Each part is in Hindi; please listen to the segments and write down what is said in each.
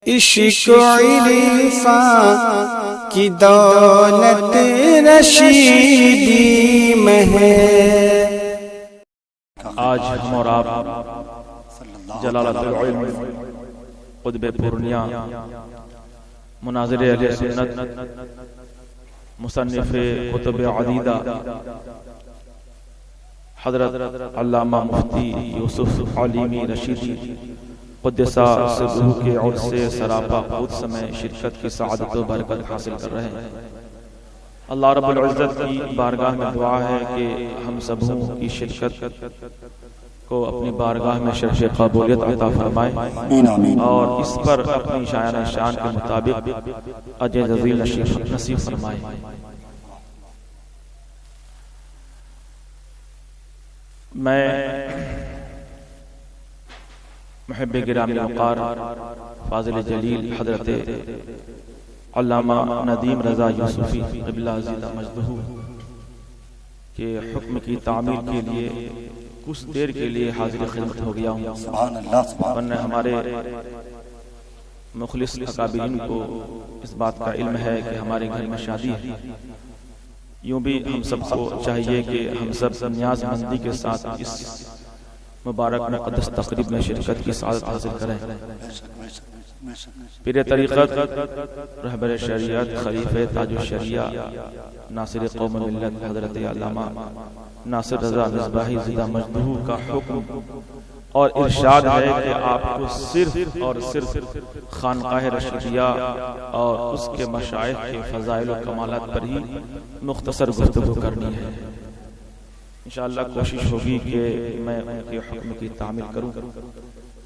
इश्क़ इरफ़ा की दौलत रशीदी में है। आज हम और आप जलालतुल इल्म क़ुत्ब पूर्णिया मुनाज़िर अहले सुन्नत मुसन्निफ़ कुतुब अदीदा हज़रत अल्लामा मुफ्ती यूसुफ अलीमी रशीदी क़ुद्दसा सिर्रुहु के और से सरापा क़ुद्स में शिरकत की सआदत व बरकत हासिल कर रहे हैं। अल्लाह रब्बुल इज़्ज़त की बारगाह में दुआ है कि हम सबों की शिरकत को अपनी बारगाह में शर्फ़ क़बूलियत अता फरमाए और इस पर अपनी शान शान के मुताबिक अजर जज़ील नसीब फरमाए। मैं मुहिब्बे गिरामी वक़ार फाज़िल जलील हज़रत अल्लामा नदीम रज़ा यूसुफ़ी क़िबला ज़िंदा मजदहू के हुक्म की तामील के लिए कुछ देर के लिए हाजिर खिदमत हो गया हूँ। वरना हमारे मुखलिस अकाबिरीन को इस बात का इल्म है कि हमारे घर में शादी है। यूं भी हम सबको चाहिए कि हम सब न्याज़मंदी के साथ इस मुबारक मुक़द्दस तक़रीब में शिरकत की सआदत हासिल करें। पीर तरीक़त रहबर शरीयत खलीफ़े ताजुश शरिया नासिर कौम मिल्लत हज़रत अल्लामा नासिर रज़ा मिसबाही ज़िंदा मजदहू का हुक्म और इरशाद है कि आपको सिर्फ और सिर्फ खानकाह रशीदिया और उसके मशाइख के फ़ज़ाइल व कमालात पर ही मुख्तसर गुफ्तगू करनी है। इंशाअल्लाह कोशिश होगी कि मैं उनके हुक्म की तामील करूं।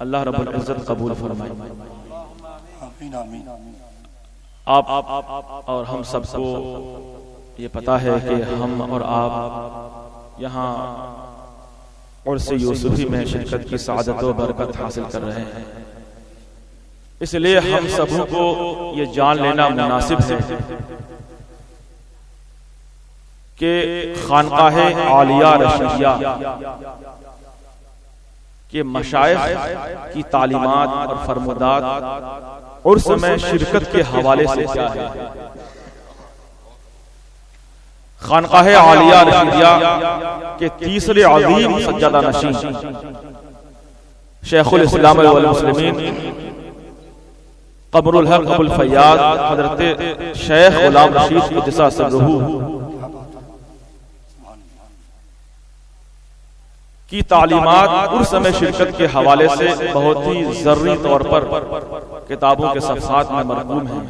अल्लाह रब्बुल इज़्ज़त कबूल फरमाए। आप और हम सबको ये पता है कि हम और आप यहाँ उर्स यूसुफी में शिरकत की सआदत व बरकत हासिल कर रहे हैं। इसलिए हम सबों को ये जान लेना मुनासिब है कि खानकाहे आलिया रशीदिया के मशाइख की तालीमात और फरमुदात उर्स में शिरकत के हवाले से क्या है। खानकाहे आलिया रशीदिया के तीसरे अज़ीम सज्जादा नशीं शेखुल इस्लाम वल मुस्लिमीन क़मरुल हक़ अबुल फ़य्याज़ हज़रत शेख ग़ुलाम रशीद क़ुद्दसा सिर्रुहु की तालीमात उर्स में शिरकत के हवाले से बहुत ही ज़रूरी तौर पर किताबों के सफ़हात में मरक़ूम है।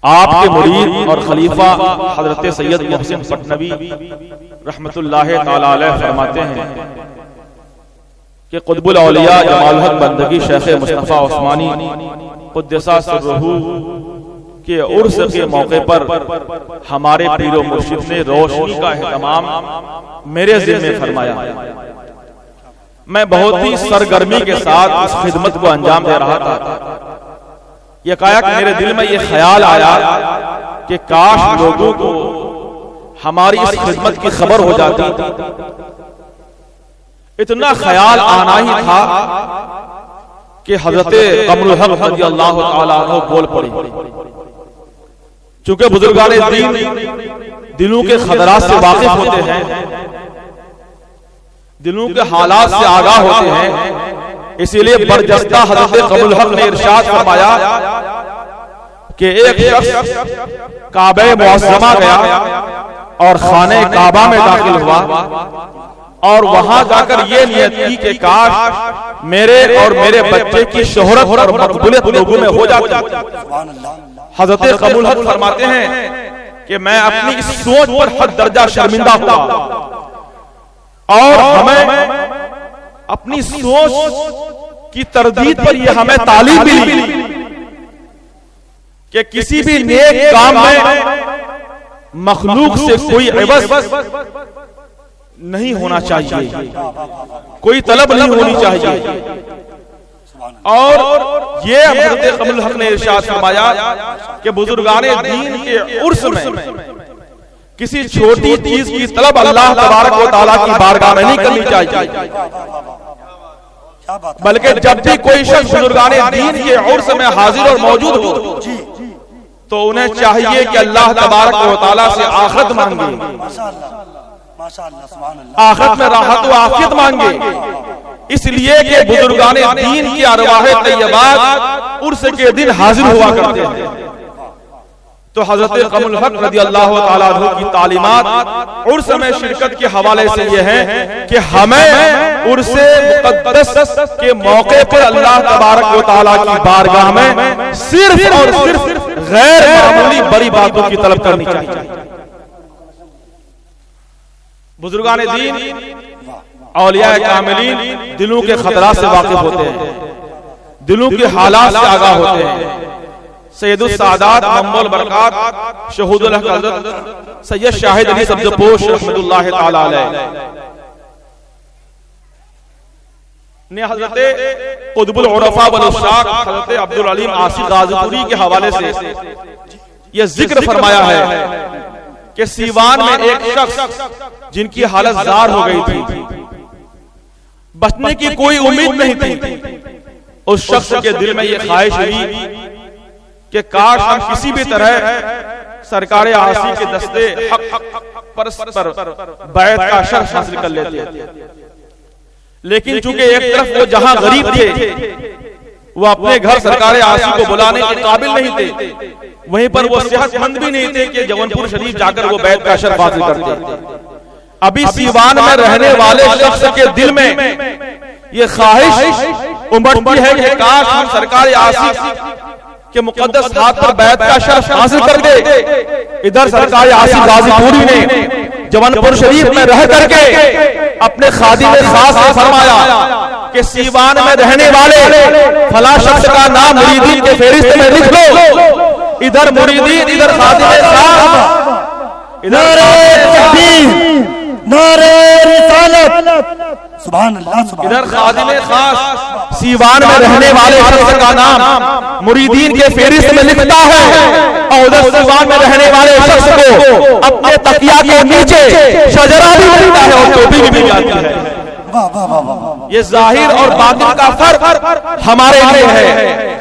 आपके मुरीद और खलीफा हज़रत सैयद मोहसिन पटनवी रहमतुल्लाह तआला अलैह फरमाते हैं कि क़ुत्बुल औलिया जमाल हक़ बंदगी शेख मुस्तफ़ा उस्मानी क़ुद्दसा सिर्रुहु के उर्स के मौके पर हमारे पीरो मुर्शिद ने रोशनी का एहतमाम मेरे ज़िम्मे फरमाया। मैं बहुत ही सरगर्मी के साथ उस खिदमत को अंजाम दे रहा था। यकायक मेरे दिल में ये ख्याल आया कि काश लोगों को हमारी इस खिदमत की खबर हो जाती। इतना ख्याल आना ही था कि हज़रत क़मरुल हक़ रज़ियल्लाहु तआला अन्हु बोल पड़ी। चूंकि बुजुर्गान दीन दिलों के खतरात से वाकिफ होते हैं, दिलों के हालात से आगाह होते हैं, इसीलिए बरजस्ता हज़रत क़मरुल हक़ ने इरशाद फरमाया कि एक शख्स काबे मुअज़्ज़मा गया और खाने काबा में दाखिल हुआ और वहां जाकर ये नियत की कि काश मेरे और मेरे बच्चे की शोहरत और मकबूलियत लोगों में हो जाती। हज़रत क़मरुल हक़ फरमाते हैं कि मैं अपनी इस सोच पर हद दर्जा शर्मिंदा हुआ और हमें अपनी सोच की तरदीद पर यह हमें तालीम मिली कि किसी भी नेक काम में मखलूक से कोई इवज़ नहीं होना चाहिए, कोई तलब नहीं होनी चाहिए। और ये हज़रत क़मरुल हक़ ने इरशाद फरमाया कि बुजुर्गाने दीन के उर्स में किसी छोटी चीज की तलब अल्लाह तबारक व तआला की बारगाह में नहीं करनी चाहिए। बल्कि जब भी कोई शख्स बुजुर्गाने दीन के उर्स में हाजिर और मौजूद हो तो उन्हें चाहिए कि अल्लाह तबारक व तआला से आखिरत मांगे, आखिरत में राहत व आफियत मांगे। इसलिए कि बुजुर्गाने दीन की अरवाह तैयबात उर्स के दिन हाजिर हुआ करते हैं। तो हजरत कमल हक रज़ी अल्लाह तआला अन्हु की तालीमात उर्स में शिरकत के हवाले से यह है कि हमें उर्स मुक़द्दस के मौके पर अल्लाह तबारक व तआला की बारगाह में सिर्फ और सिर्फ गैर मामूली बड़ी बातों की तलब करनी चाहिए। बुजुर्गान दीन औलिया कामिलीन दिलों के खतरात से वाकिफ होते हैं, दिलों के हालात से आगाह होते हैं। सैयदुस सादात मम्मुल बरकात शहूदुल हक हज़रत सैयद शाहिद अली सब्ज़पोश रहमतुल्लाह तआला अलैह ने हजरत कुतुबुल उरफा वल उशाक हजरत अब्दुल अलीम आसिफ गाज़ीपुरी के हवाले से यह जिक्र फरमाया है कि सीवान में एक शख्स जिनकी हालत जार हो गई थी, बचने की कोई उम्मीद नहीं थी, उस शख्स के दिल में यह ख्वाहिश हुई कि काश हम किसी भी तरह सरकार आसी के दस्ते हक पर बैत का शर्फ हासिल कर लेते। लेकिन चूंकि एक तरफ वो जहां गरीब थे वो अपने घर सरकार आसी को बुलाने के काबिल नहीं थे, वहीं पर वो सेहतमंद भी नहीं थे कि जौनपुर शरीफ जाकर वो बैत का शर्फ हासिल करते। अभी सीवान में रहने वाले शख्स के दिल में ये ख्वाहिश उमड़ती है कि काश हम सरकार आसी के मुकद्दस हाथ पर बैत का शर्फ हासिल कर दे। इधर सरकार आसी गाज़ीपुरी ने जौनपुर शरीफ में रह करके अपने खादिम खास से फरमाया कि सीवान में रहने वाले फला शख्स का नाम मुरीदीन के फेरिस्त में लिख लो। इधर मुरीदीन, इधर खादिम खास, इधर खादिम खास सीवान में रहने वाले शख्स का नाम मुरीदीन के फेरिस्त में लिखता है और उधर सीवान में रहने वाले शख्स को अपने तकिया के नीचे शजरा भी मिलता है और टोपी भी मिल जाती है। ये जाहिर और बातिन का फर्क हमारे लिए है,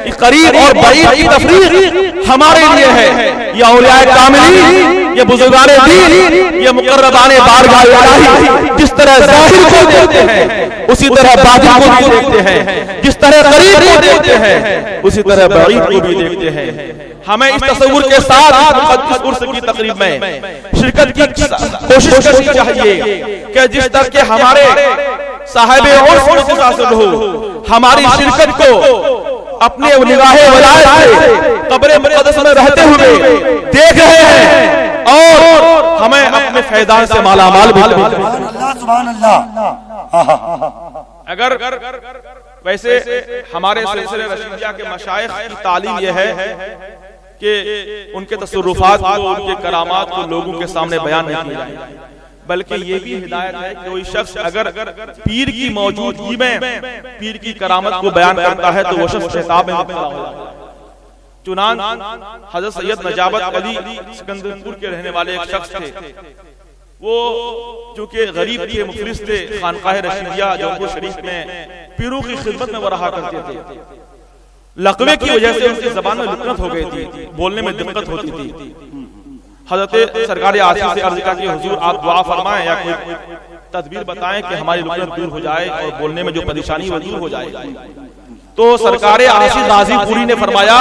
ये करीब और बईद की तफरीक हमारे लिए है। ये औलिया कामिलीन, ये बुजुर्गाने दीन, ये मुकर्रबाने बारगाह इलाही जिस तरह जाहिर को देखते हैं उसी तरह बातिन को भी देखते हैं, जिस तरह करीब को देखते हैं उसी तरह बईद को भी देखते हैं। हमें इस तसव्वुर के साथ मुक़द्दस उर्स की तकरीब में शिरकत की कोशिश करनी चाहिए कि जिस तरह के हमारे साहिबे उर्स हो, हमारी शिरकत को अपने निगाहे वलायत से कब्र मुक़द्दस में रहते हुए देख रहे हैं और हमें अपने फैज़ान से मालामाल भी। सुभान अल्लाह। अगर वैसे हमारे सिलसिले रशीदिया के मशाइख की तालीम यह है कि उनके तसर्रुफात को, उनके करामात को लोगों के सामने बयान नहीं किया जाए, बल्कि ये भी हिदायत है कि कोई शख्स अगर पीर की मौजूदगी में पीर की करामत को बयान करता है तो वो शख्स हिसाब में मुब्तला हो जाता है। चुनान हजरत सैयद नजाबत अली सिकंदरपुर के रहने वाले एक शख्स थे, वो चूंकि गरीब थे, मुफलिस थे, खानकाह रशीदिया जौनपुर शरीफ में पीरों की खिदमत में वो रहा करते थे। लकवे की वजह से उनकी जबान में लुकनत हो गई थी, बोलने में दिक्कत होती थी। हजरत सरकार आसिफ से अर्ज की हुजूर आप दुआ फरमाएं या कोई तदबीर बताएं कि हमारी लुकनत दूर हो जाए और बोलने में जो परेशानी वो दूर हो जाए। तो सरकार आसिफ गाज़ीपुरी ने फरमाया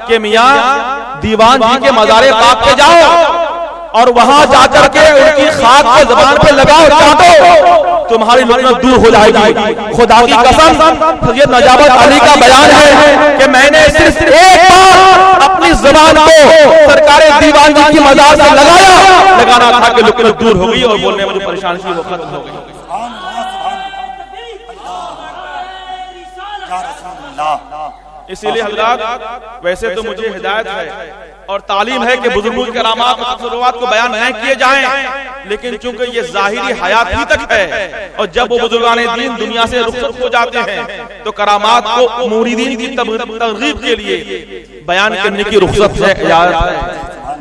कि मियां दीवान जी के मज़ारे पाक पे जाओ और वहां जाकर के उनकी खाक को जबान पे लगाओ, चाटो, तुम्हारी लुकनत दूर हो जाएगी। खुदा की कसम ये नजाबत अली का बयान है कि मैंने सिर्फ एक बार अपनी जबान को सरकार दीवान जी की मज़ार से लगाना था कि लुकनत दूर हो गई और बोलने में जो परेशानी थी वो खत्म हो गई। इसीलिए हज़रात वैसे तो मुझे हिदायत है और तालीम है कि बुजुर्गों की करामात और तसर्रुफात को बयान नहीं किए जाएं, लेकिन चूंकि ये जाहिरी हयात ही तक है और जब वो बुजुर्गाने दीन दुनिया से रुखसत हो जाते हैं तो करामात को मुरीदीन की तरगीब के लिए बयान करने की रुखसत है, इजाजत है।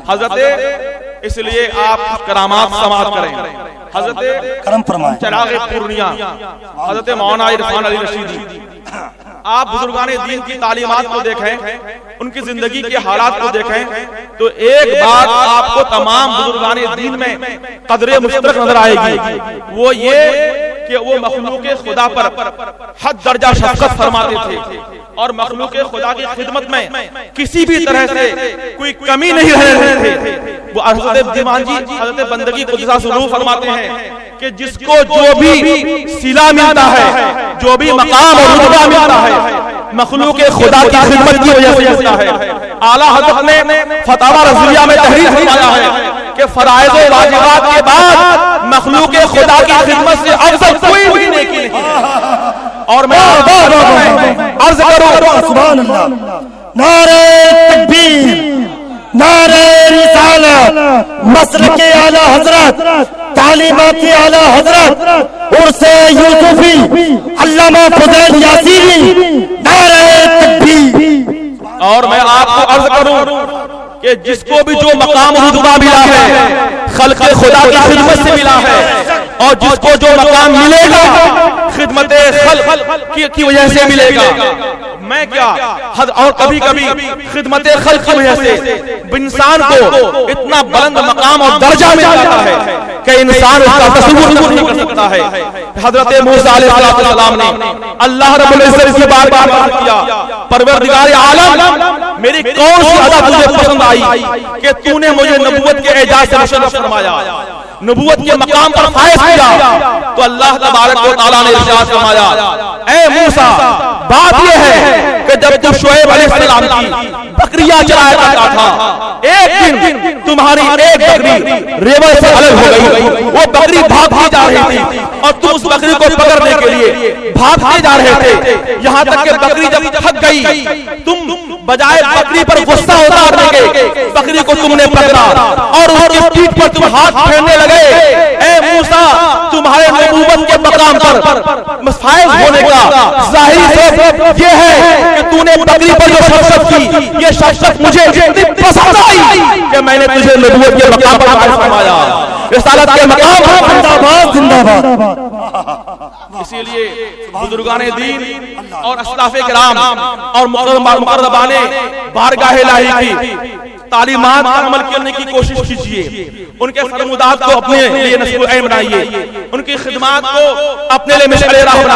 हजरत इसलिए आप करामात समाअत करें। हजरत करम फरमाए। चिराग पूर्णिया हजरत मौलाना इरफान अली रशीदी, आप बुजुर्गान दीन की तालीमात को देखें, उनकी जिंदगी के हालात को देखें, तो एक बात आपको तमाम बुजुर्गान दीन में कदरे मुश्तरक नजर आएगी, वो ये कि वो मखलूक खुदा पर हद दर्जा शफकत फरमाते थे और मखलूक खुदा की खिदमत में किसी भी तरह से कोई कमी नहीं रहने थे। वो हजरत दीवान जी हजरत बंदगी कुदसा सुरूह फरमाते हैं कि जिसको जो भी सिला मिलता है, जो भी मकाम और रुतबा मिलता है, मखलूक खुदा की खिदमत की वजह से मिलता है। आला हज़रत ने फतावा रज़विया में तहरीर फरमाया है कि फराइज़ व वाजिबात के बाद मखलूक खुदा की खिदमत से अफजल कोई भी नेकी नहीं है। और मैं अर्ज करूं, सुभान अल्लाह, नारे तकबीर, नारे रिसालत, मसलके आला हजरत, तालीमाती आला हजरत, उर्से यूसुफी, अल्लामा फज़ैल यासीनी, नारे तकबीर। और मैं आपको अर्ज करूं कि जिसको भी जो मकाम रुतबा मिला है खल्क़ खुदा की खिदमत से मिला है, और जिसको जो मकाम मिलेगा खिदमत खल्क़ की वजह से मिलेगा। मैं क्या और कभी कभी खिदमत खल्क़ की वजह से इंसान को इतना बुलंद मकाम और दर्जा मिल जाता है कि इंसान उसका तसव्वुर नहीं कर सकता है। हजरत मूसा अलैहिस्सलाम ने अल्लाह रब्बुल इज्जत से बार बार किया, परवरदिगार आलम मेरी कौन सी अदा तुझे पसंद आई कि तूने मुझे नबूवत के एजाज से मुशर्रफ फरमाया, नबूवत के मकाम पर फाइज किया। तो अल्लाह तबारक व तआला ने इरशाद फरमाया, ऐ मूसा बात यह है कि जब तू शुएब अलैहिस्सलाम की बकरियां चराया करता था, एक दिन तुम्हारी एक बकरी रेवल से अलग हो गई, वो बकरी भागती जा रही थी और तुम उस बकरी को पकड़ने के लिए भागते जा रहे थे। यहाँ तक कि बकरी जब थक गई, तुम बजाय बकरी पर गुस्सा उतारने के बकरी को तुमने पकड़ा और उसकी पीठ पर तुम हाथ फेरने लगे। ऐ मूसा तुम्हारे नबूवत के मकाम पर फाइज होने का जाहिर सबब ये है कि तूने बकरी पर जो शफ़क़त की, ये शफ़क़त मुझे इतनी पसंद आई कि मैंने तुझे नबूवत के मकाम पर फाइज फरमाया, रिसालत के मकाम पर जिंदाबाद जिंदाबाद। इसीलिए बुजुर्गाने दीन और अस्लाफ़े किराम और मुक़र्रबाने बारगाह इलाही की तालीमात पर अमल करने की कोशिश कीजिए, उनके फरमुदात को अपने लिए नस्ल बनाइए, उनकी खिदमत को अपने लिए मिसाल राह बनाइए।